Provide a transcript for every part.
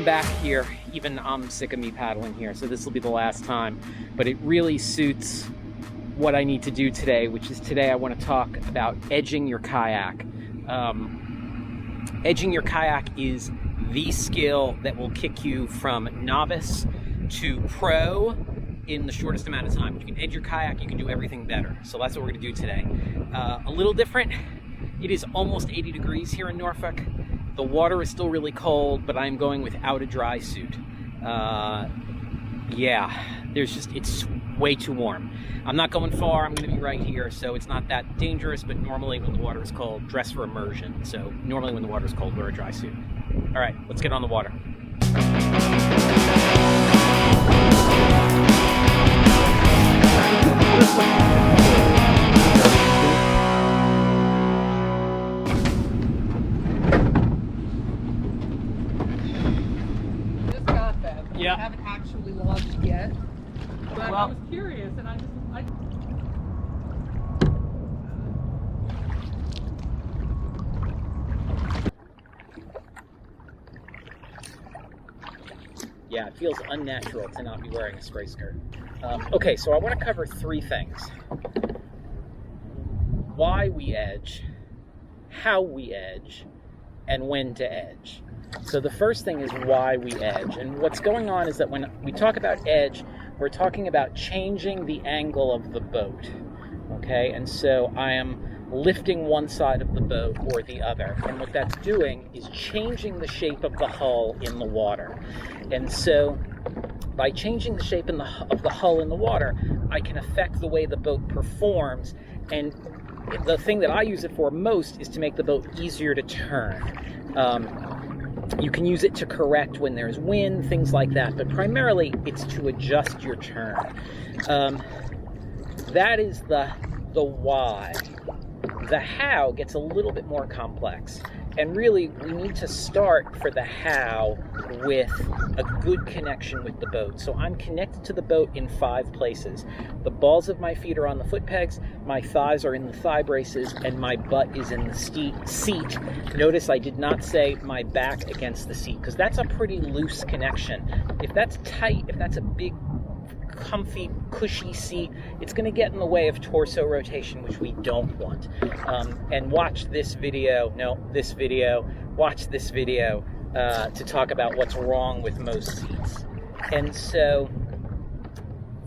come back here, even I'm sick of me paddling here, so this will be the last time, but it really suits what I need to do today, which is today I want to talk about edging your kayak. Edging your kayak is the skill that will kick you from novice to pro in the shortest amount of time. If you can edge your kayak, you can do everything better. So that's what we're going to do today. A little different. It is almost 80 degrees here in Norfolk. The water is still really cold, but I'm going without a dry suit. It's way too warm. I'm not going far, I'm going to be right here, so it's not that dangerous, but normally when the water is cold, dress for immersion. So normally when the water is cold, wear a dry suit. All right, let's get on the water. Just got that. Yeah. I haven't actually launched yet. But I was curious and I Yeah, it feels unnatural to not be wearing a spray skirt. Okay, so I want to cover three things. Why we edge, how we edge, and when to edge. So the first thing is why we edge. And what's going on is that when we talk about edge, we're talking about changing the angle of the boat. Okay, and so I am lifting one side of the boat or the other. And what that's doing is changing the shape of the hull in the water. And so by changing the shape of the hull in the water, I can affect the way the boat performs. And the thing that I use it for most is to make the boat easier to turn. You can use it to correct when there's wind, things like that, but primarily it's to adjust your turn. That is the why. The how gets a little bit more complex. And really, we need to start for the how with a good connection with the boat. So I'm connected to the boat in 5 places. The balls of my feet are on the foot pegs, my thighs are in the thigh braces, and my butt is in the seat. Notice I did not say my back against the seat, because that's a pretty loose connection. If that's tight, if that's a big, comfy, cushy seat, it's going to get in the way of torso rotation, which we don't want. And watch this video to talk about what's wrong with most seats. And so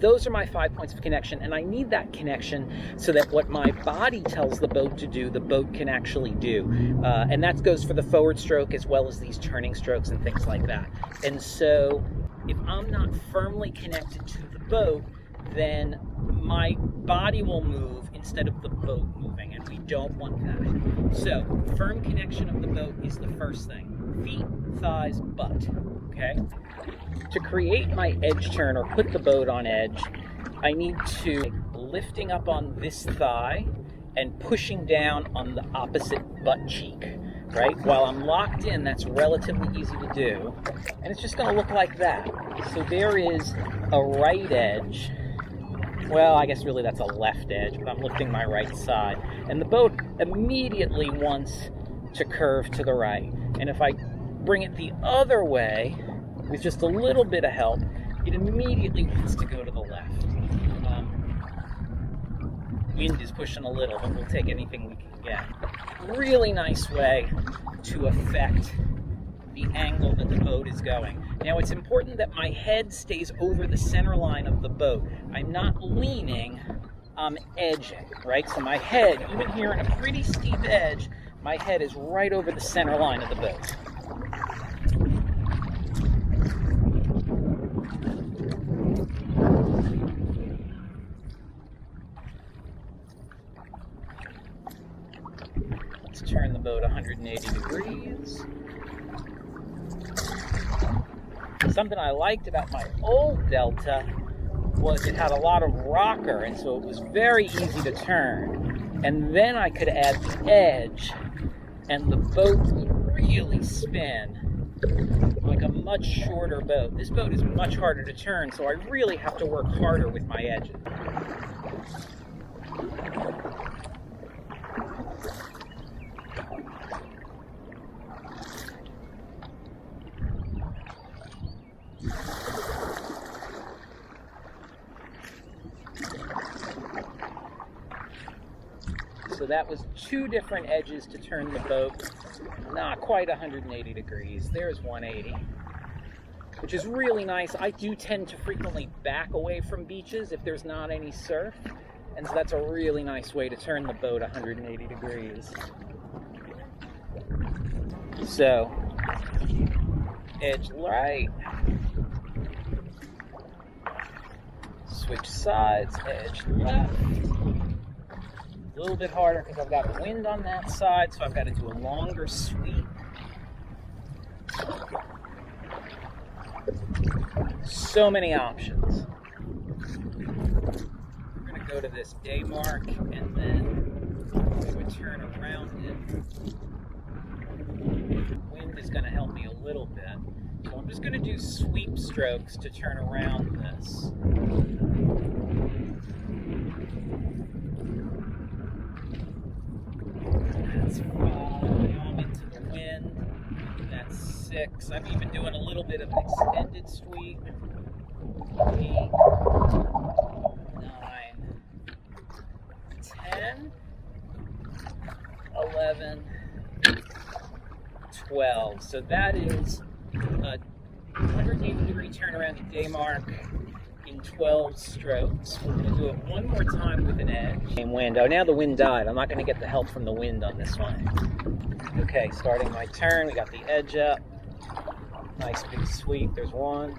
those are my 5 points of connection, and I need that connection so that what my body tells the boat to do, the boat can actually do. And that goes for the forward stroke as well as these turning strokes and things like that. And so if I'm not firmly connected to the boat, then my body will move instead of the boat moving, and we don't want that. So, firm connection of the boat is the first thing. Feet, thighs, butt, okay? To create my edge turn or put the boat on edge, I need to lifting up on this thigh and pushing down on the opposite butt cheek. Right? While I'm locked in, that's relatively easy to do. And it's just going to look like that. So there is a right edge. Well, I guess really that's a left edge, but I'm lifting my right side. And the boat immediately wants to curve to the right. And if I bring it the other way, with just a little bit of help, it immediately wants to go to the left. Wind is pushing a little, but we'll take anything we can get. Really nice way to affect the angle that the boat is going. Now, it's important that my head stays over the center line of the boat. I'm not leaning, I'm edging, right? So my head, even here in a pretty steep edge, my head is right over the center line of the boat. Let's turn the boat 180 degrees. Something I liked about my old Delta was it had a lot of rocker, and so it was very easy to turn. And then I could add the edge, and the boat would really spin like a much shorter boat. This boat is much harder to turn, so I really have to work harder with my edges. So that was 2 different edges to turn the boat. Not quite 180 degrees. There's 180, which is really nice. I do tend to frequently back away from beaches if there's not any surf. And so that's a really nice way to turn the boat 180 degrees. So, edge right. Switch sides, edge left. A little bit harder because I've got wind on that side, so I've got to do a longer sweep. So many options. We're going to go to this day mark and then we would turn around it. Wind is going to help me a little bit. So I'm just going to do sweep strokes to turn around this. That's 5. I'm into the wind. That's 6. I'm even doing a little bit of an extended sweep. 8, 9, 10, 11, 12. So that is a 180-degree turnaround at day mark in 12 strokes. We're going to do it one more time with an edge. Same wind. Oh, now the wind died. I'm not going to get the help from the wind on this one. Okay, starting my turn. We got the edge up. Nice big sweep. There's 1,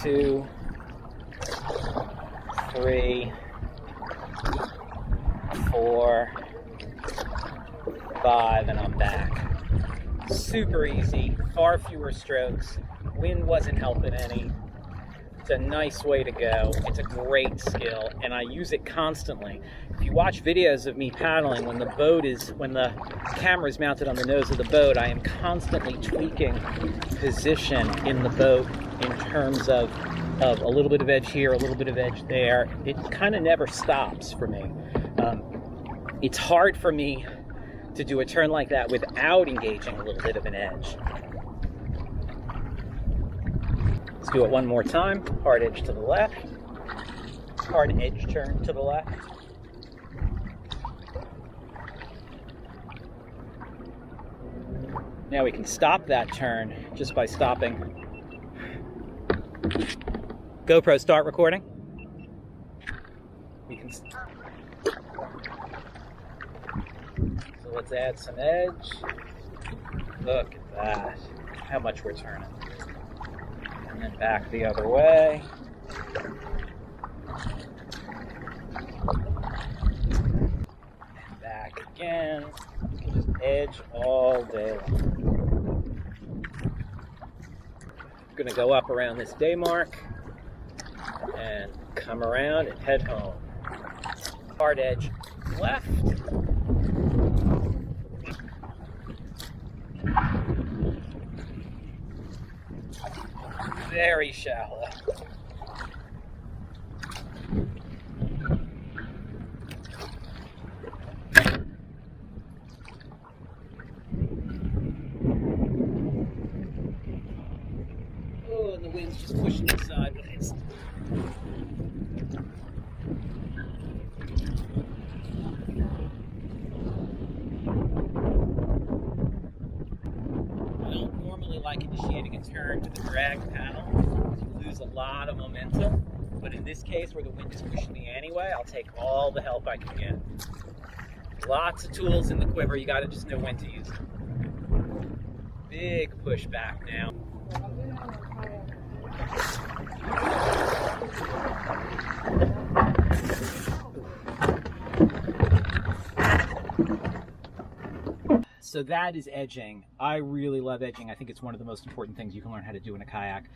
2, 3, 4, 5, and I'm back. Super easy, far fewer strokes. Wind wasn't helping any. It's a nice way to go. It's a great skill, and I use it constantly. If you watch videos of me paddling, when the camera is mounted on the nose of the boat, I am constantly tweaking position in the boat in terms of a little bit of edge here, a little bit of edge there. It kind of never stops for me. It's hard for me to do a turn like that without engaging a little bit of an edge. Let's do it one more time. Hard edge to the left. Hard edge turn to the left. Now we can stop that turn just by stopping. GoPro, start recording. We can. So let's add some edge. Look at that. How much we're turning. And then back the other way. And back again. You can just edge all day long. I'm going to go up around this day mark and come around and head home. Hard edge left. Very shallow. Oh, and the wind's just pushing me sideways. I don't normally like initiating a turn with a drag paddle. You lose a lot of momentum, but in this case where the wind is pushing me anyway, I'll take all the help I can get. Lots of tools in the quiver, you gotta just know when to use them. Big push back now. So that is edging. I really love edging. I think it's one of the most important things you can learn how to do in a kayak.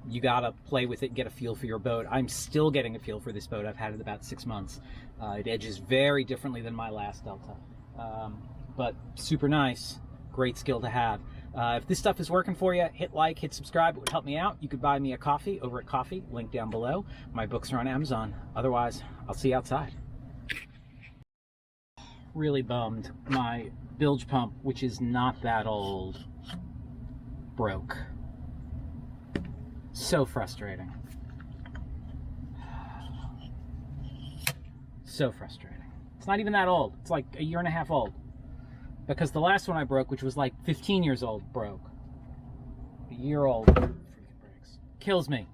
You gotta play with it and get a feel for your boat. I'm still getting a feel for this boat. I've had it about 6 months. It edges very differently than my last Delta. But super nice, great skill to have. If this stuff is working for you, hit like, hit subscribe. It would help me out. You could buy me a coffee over at Coffee, link down below. My books are on Amazon. Otherwise, I'll see you outside. Really bummed. My bilge pump, which is not that old, broke. So frustrating. So frustrating. It's not even that old. It's like a year and a half old. Because the last one I broke, which was like 15 years old, broke. A year old. Freaking breaks. Kills me.